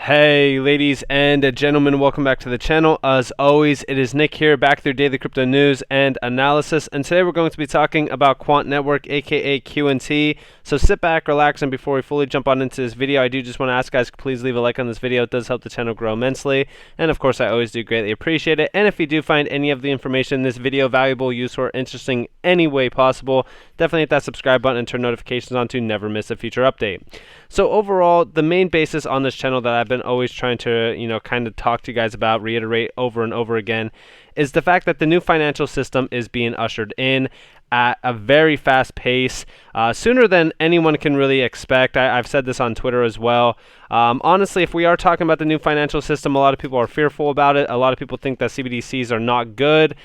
Hey ladies and gentlemen, welcome back to the channel. As always, it is Nick here, back with your daily crypto news and analysis, and today we're going to be talking about Quant Network, aka QNT. So sit back, relax, and before we fully jump on into this video, I do just want to ask guys, please leave a like on this video. It does help the channel grow immensely, and of course I always do greatly appreciate it. And if you do find any of the information in this video valuable, useful, or interesting any way possible, definitely hit that subscribe button and turn notifications on to never miss a future update. So overall, the main basis on this channel that I've been always trying to, kind of talk to you guys about, reiterate over and over again, is the fact that the new financial system is being ushered in at a very fast pace, sooner than anyone can really expect. I've said this on Twitter as well. Honestly, if we are talking about the new financial system, a lot of people are fearful about it. A lot of people think that CBDCs are not good,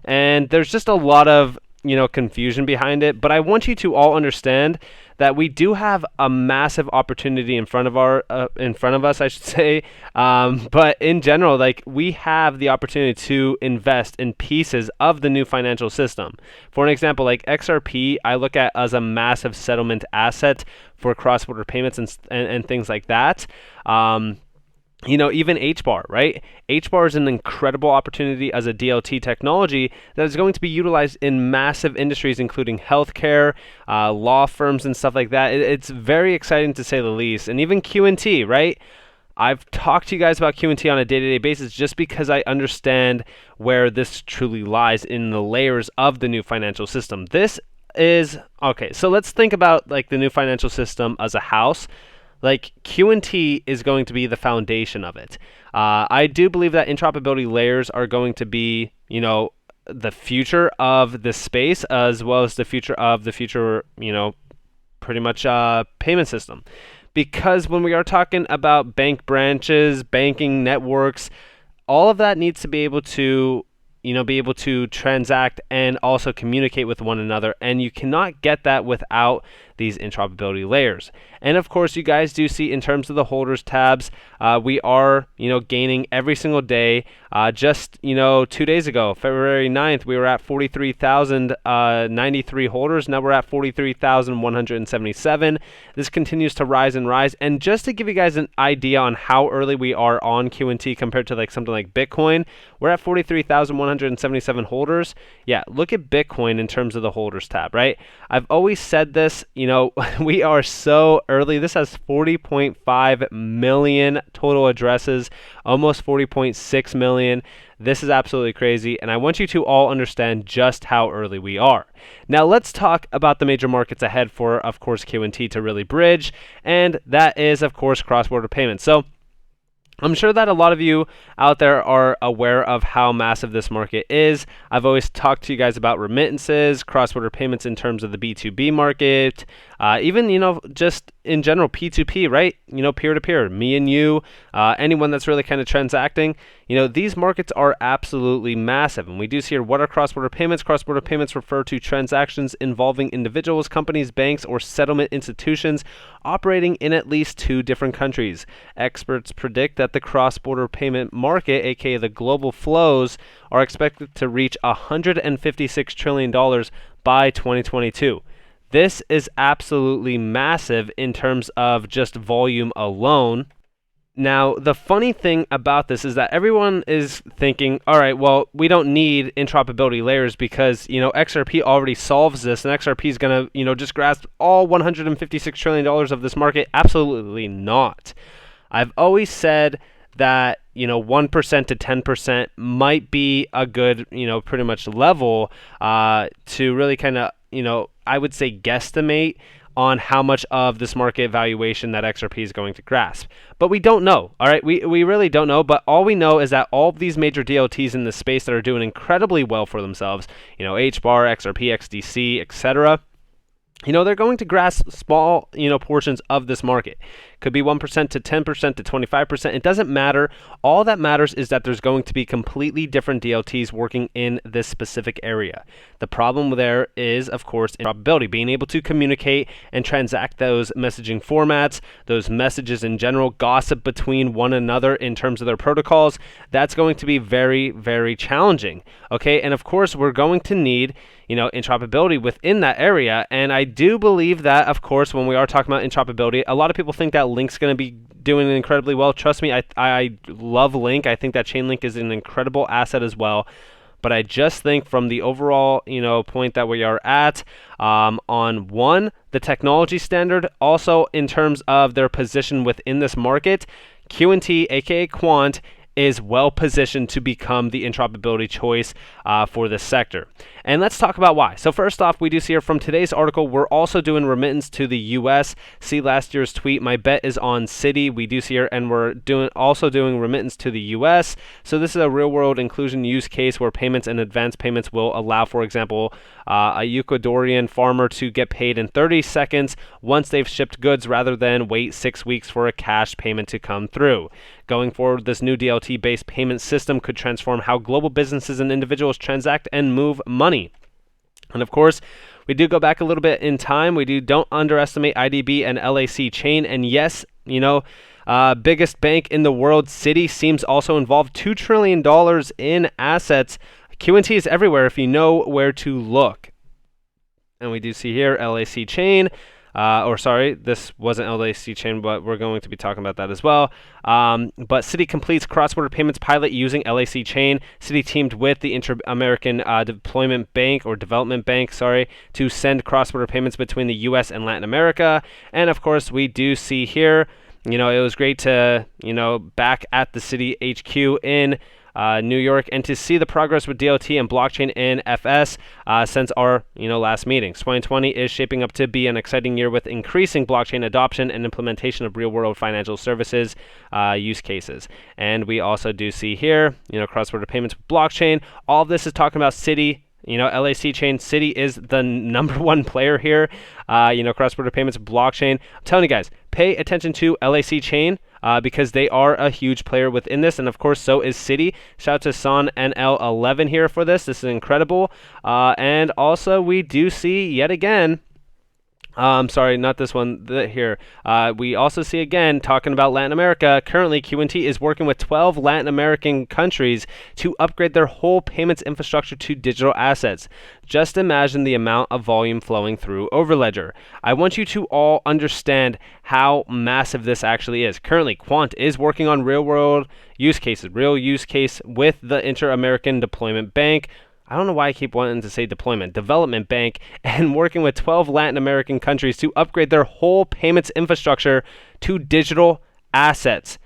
and there's just a lot of confusion behind it. But I want you to all understand that we do have a massive opportunity in front of us, I should say. But in general, we have the opportunity to invest in pieces of the new financial system. For an example, like XRP, I look at as a massive settlement asset for cross-border payments and things like that. Even HBAR, right? HBAR is an incredible opportunity as a DLT technology that is going to be utilized in massive industries, including healthcare, law firms, and stuff like that. It's very exciting to say the least. And even QNT, right? I've talked to you guys about QNT on a day-to-day basis just because I understand where this truly lies in the layers of the new financial system. This is, okay, so let's think about the new financial system as a house. QNT is going to be the foundation of it. I do believe that interoperability layers are going to be, the future of this space, as well as the future of the future, pretty much payment system. Because when we are talking about bank branches, banking networks, all of that needs to be able to transact and also communicate with one another, and you cannot get that without these interoperability layers. And of course, you guys do see in terms of the holders tabs, we are gaining every single day. Just 2 days ago, February 9th, we were at 43,093 holders. Now we're at 43,177. This continues to rise and rise. And just to give you guys an idea on how early we are on QNT compared to something like Bitcoin, we're at 43,177 holders. Yeah, look at Bitcoin in terms of the holders tab, right? I've always said this, we are so early. This has 40.5 million total addresses, almost 40.6 million. This is absolutely crazy, and I want you to all understand just how early we are. Now let's talk about the major markets ahead for, of course, QNT to really bridge, and that is, of course, cross-border payments. So I'm sure that a lot of you out there are aware of how massive this market is. I've always talked to you guys about remittances, cross-border payments in terms of the B2B market, even, just in general, P2P, right? Peer-to-peer, me and you, anyone that's really kind of transacting. These markets are absolutely massive. And we do see here, what are cross-border payments? Cross-border payments refer to transactions involving individuals, companies, banks, or settlement institutions operating in at least 2 different countries. Experts predict that the cross-border payment market, aka the global flows, are expected to reach $156 trillion by 2022. This is absolutely massive in terms of just volume alone. Now, the funny thing about this is that everyone is thinking, all right, well, we don't need interoperability layers because, XRP already solves this, and XRP is going to, just grasp all $156 trillion of this market. Absolutely not. I've always said that 1% to 10% might be a good pretty much level to really kind of I would say guesstimate on how much of this market valuation that XRP is going to grasp. But we don't know, all right? We really don't know, but all we know is that all of these major DLTs in this space that are doing incredibly well for themselves, HBAR, XRP, XDC, etc., they're going to grasp small, portions of this market. Could be 1% to 10% to 25%. It doesn't matter. All that matters is that there's going to be completely different DLTs working in this specific area. The problem there is, of course, interoperability, being able to communicate and transact those messaging formats, those messages in general, gossip between one another in terms of their protocols. That's going to be very, very challenging. Okay, and of course, we're going to need interoperability within that area. And I do believe that, of course, when we are talking about interoperability, a lot of people think that Link's going to be doing incredibly well. Trust me, I love Link. I think that Chainlink is an incredible asset as well. But I just think from the overall, point that we are at, on one, the technology standard, also in terms of their position within this market, QNT, aka Quant, is well positioned to become the interoperability choice for this sector. And let's talk about why. So first off, we do see here from today's article, we're also doing remittance to the US. See last year's tweet, my bet is on Citi. We do see here, and we're also doing remittance to the US. So this is a real world inclusion use case where payments and advance payments will allow, for example, a Ecuadorian farmer to get paid in 30 seconds once they've shipped goods rather than wait 6 weeks for a cash payment to come through. Going forward, this new DLT-based payment system could transform how global businesses and individuals transact and move money. And of course, we do go back a little bit in time. Don't underestimate IDB and LAC chain. And yes, biggest bank in the world, Citi, seems also involved. $2 trillion in assets. QNT is everywhere if you know where to look. And we do see here LAC chain. This wasn't LAC chain, but we're going to be talking about that as well. But Citi completes cross-border payments pilot using LAC chain. Citi teamed with the Inter-American Development Bank, to send cross-border payments between the U.S. and Latin America. And of course, we do see here, it was great to, back at the Citi HQ in New York, and to see the progress with DLT and blockchain in FS since our last meetings. 2020 is shaping up to be an exciting year with increasing blockchain adoption and implementation of real-world financial services use cases. And we also do see here, cross-border payments with blockchain. All of this is talking about Citi. LAC chain. Citi is the number one player here. Cross-border payments, blockchain. I'm telling you guys, pay attention to LAC chain because they are a huge player within this. And of course, so is Citi. Shout out to Son NL11 here for this. This is incredible. And also, we do see yet again, not this one here. We also see again, talking about Latin America, currently QNT is working with 12 Latin American countries to upgrade their whole payments infrastructure to digital assets. Just imagine the amount of volume flowing through Overledger. I want you to all understand how massive this actually is. Currently, Quant is working on real use case with the Inter-American Deployment Bank. I don't know why I keep wanting to say development bank, and working with 12 Latin American countries to upgrade their whole payments infrastructure to digital assets.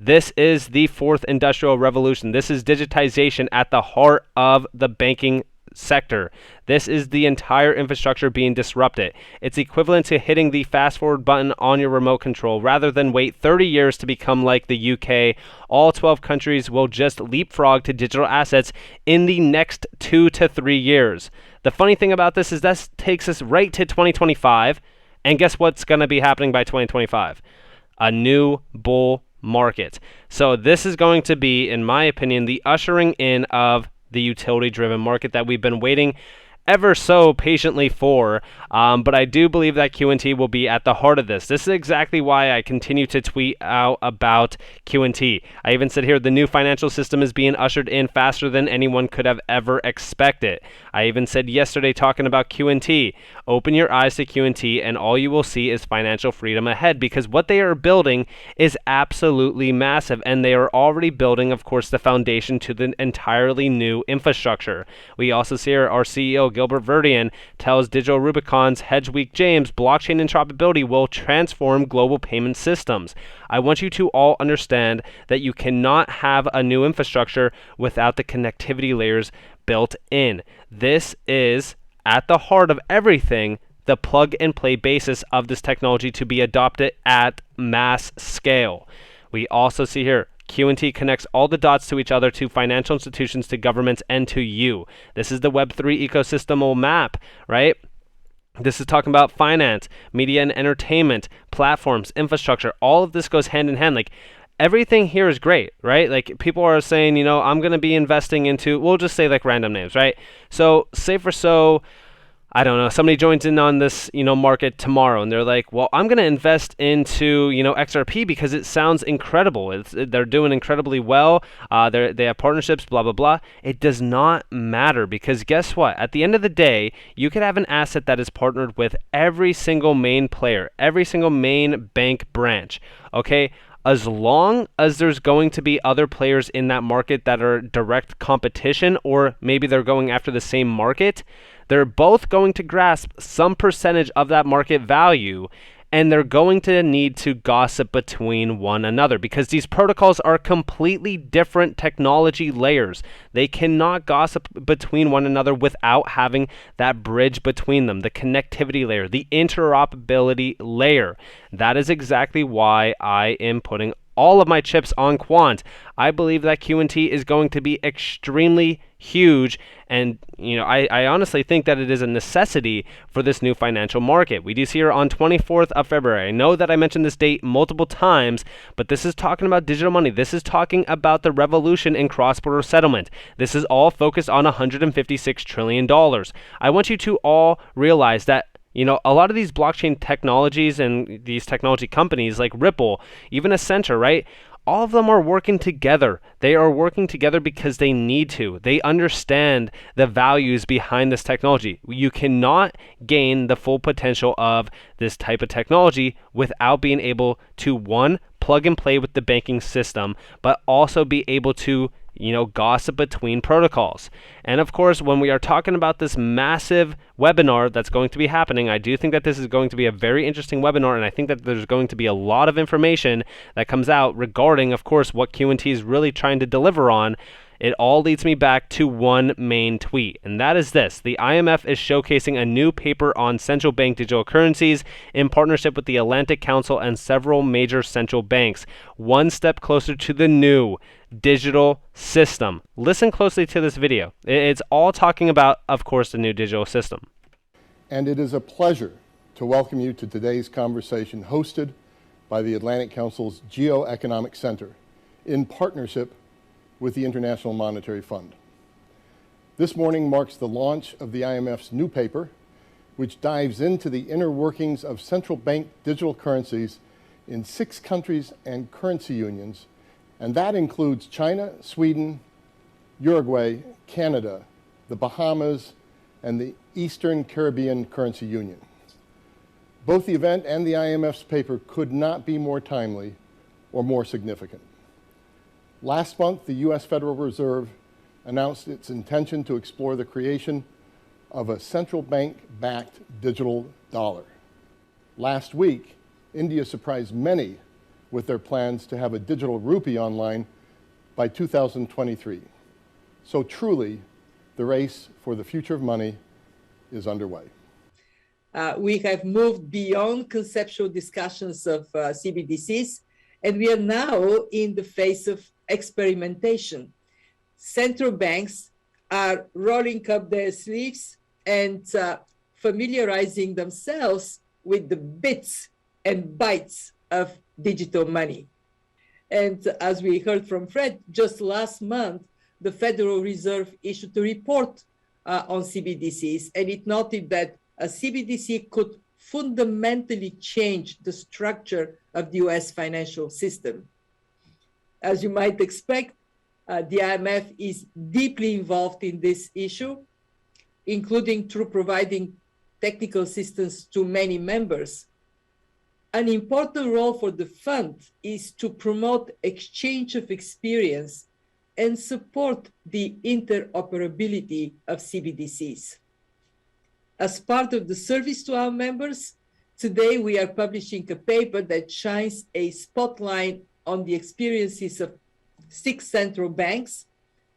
This is the fourth industrial revolution. This is digitization at the heart of the banking sector. This is the entire infrastructure being disrupted. It's equivalent to hitting the fast forward button on your remote control. Rather than wait 30 years to become like the UK, all 12 countries will just leapfrog to digital assets in the next 2 to 3 years. The funny thing about this is this takes us right to 2025, and guess what's going to be happening by 2025? A new bull market. So this is going to be, in my opinion, the ushering in of the utility-driven market that we've been waiting ever so patiently for, but I do believe that QNT will be at the heart of this. This is exactly why I continue to tweet out about QNT. I even said here, the new financial system is being ushered in faster than anyone could have ever expected. I even said yesterday, talking about QNT, open your eyes to QNT and all you will see is financial freedom ahead, because what they are building is absolutely massive, and they are already building, of course, the foundation to the entirely new infrastructure. We also see our CEO, Gilbert Verdian, tells Digital Rubicon's Hedge Week James, blockchain interoperability will transform global payment systems. I want you to all understand that you cannot have a new infrastructure without the connectivity layers built in. This is at the heart of everything, the plug and play basis of this technology to be adopted at mass scale. We also see here, QNT connects all the dots to each other, to financial institutions, to governments, and to you. This is the Web3 ecosystemal map, right? This is talking about finance, media and entertainment, platforms, infrastructure. All of this goes hand in hand. Like, everything here is great, right? Like, people are saying, I'm going to be investing into, we'll just say like random names, right? So, say for so, I don't know, somebody joins in on this, market tomorrow and they're like, well, I'm going to invest into, XRP because it sounds incredible. They're doing incredibly well. They have partnerships, blah, blah, blah. It does not matter because guess what? At the end of the day, you could have an asset that is partnered with every single main player, every single main bank branch, okay? As long as there's going to be other players in that market that are direct competition, or maybe they're going after the same market, they're both going to grasp some percentage of that market value, and they're going to need to gossip between one another because these protocols are completely different technology layers. They cannot gossip between one another without having that bridge between them, the connectivity layer, the interoperability layer. That is exactly why I am putting all of my chips on Quant. I believe that Q&T is going to be extremely huge, and I honestly think that it is a necessity for this new financial market. We do see here on 24th of February. I know that I mentioned this date multiple times, but this is talking about digital money. This is talking about the revolution in cross-border settlement. This is all focused on $156 trillion. I want you to all realize that a lot of these blockchain technologies and these technology companies like Ripple, even Accenture, right? All of them are working together. They are working together because they need to. They understand the values behind this technology. You cannot gain the full potential of this type of technology without being able to, one, plug and play with the banking system, but also be able to gossip between protocols. And of course, when we are talking about this massive webinar that's going to be happening, I do think that this is going to be a very interesting webinar, and I think that there's going to be a lot of information that comes out regarding, of course, what Q&T is really trying to deliver on. It all leads me back to one main tweet, and that is this. The IMF is showcasing a new paper on central bank digital currencies in partnership with the Atlantic Council and several major central banks, one step closer to the new digital system. Listen closely to this video. It's all talking about, of course, the new digital system. And it is a pleasure to welcome you to today's conversation hosted by the Atlantic Council's Geoeconomic Center in partnership with the International Monetary Fund. This morning marks the launch of the IMF's new paper, which dives into the inner workings of central bank digital currencies in 6 countries and currency unions, and that includes China, Sweden, Uruguay, Canada, the Bahamas, and the Eastern Caribbean Currency Union. Both the event and the IMF's paper could not be more timely or more significant. Last month, the U.S. Federal Reserve announced its intention to explore the creation of a central bank-backed digital dollar. Last week, India surprised many with their plans to have a digital rupee online by 2023. So truly, the race for the future of money is underway. We have moved beyond conceptual discussions of CBDCs, and we are now in the phase of experimentation. Central banks are rolling up their sleeves and familiarizing themselves with the bits and bytes of digital money. And as we heard from Fred, just last month, the Federal Reserve issued a report on CBDCs, and it noted that a CBDC could fundamentally change the structure of the US financial system. As you might expect, the IMF is deeply involved in this issue, including through providing technical assistance to many members. An important role for the fund is to promote exchange of experience and support the interoperability of CBDCs. As part of the service to our members, today we are publishing a paper that shines a spotlight on the experiences of 6 central banks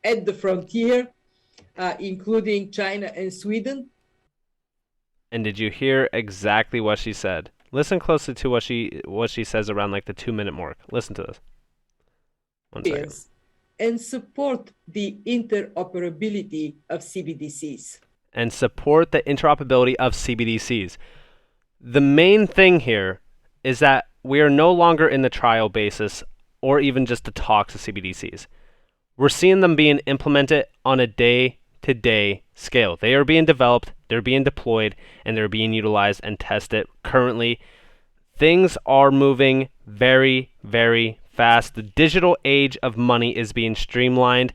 at the frontier, including China and Sweden. And did you hear exactly what she said? Listen closely to what she says around like the 2-minute mark. Listen to this. 1 second. And support the interoperability of CBDCs. And support the interoperability of CBDCs. The main thing here is that we are no longer in the trial basis or even just the talks of CBDCs. We're seeing them being implemented on a day day-to-day scale. They are being developed, they're being deployed, and they're being utilized and tested currently. Things are moving very, very fast. The digital age of money is being streamlined.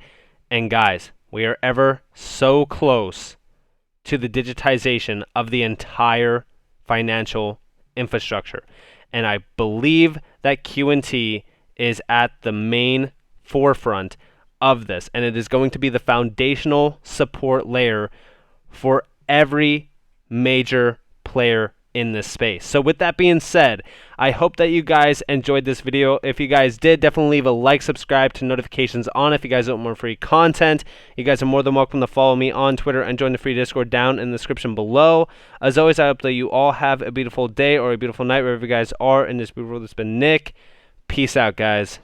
And guys, we are ever so close to the digitization of the entire financial infrastructure. And I believe that Q&T is at the main forefront of this. And it is going to be the foundational support layer for every major player in this space. So with that being said, I hope that you guys enjoyed this video. If you guys did, definitely leave a like, subscribe to notifications on if you guys want more free content. You guys are more than welcome to follow me on Twitter and join the free Discord down in the description below. As always, I hope that you all have a beautiful day or a beautiful night wherever you guys are in this beautiful world. It's been Nick. Peace out, guys.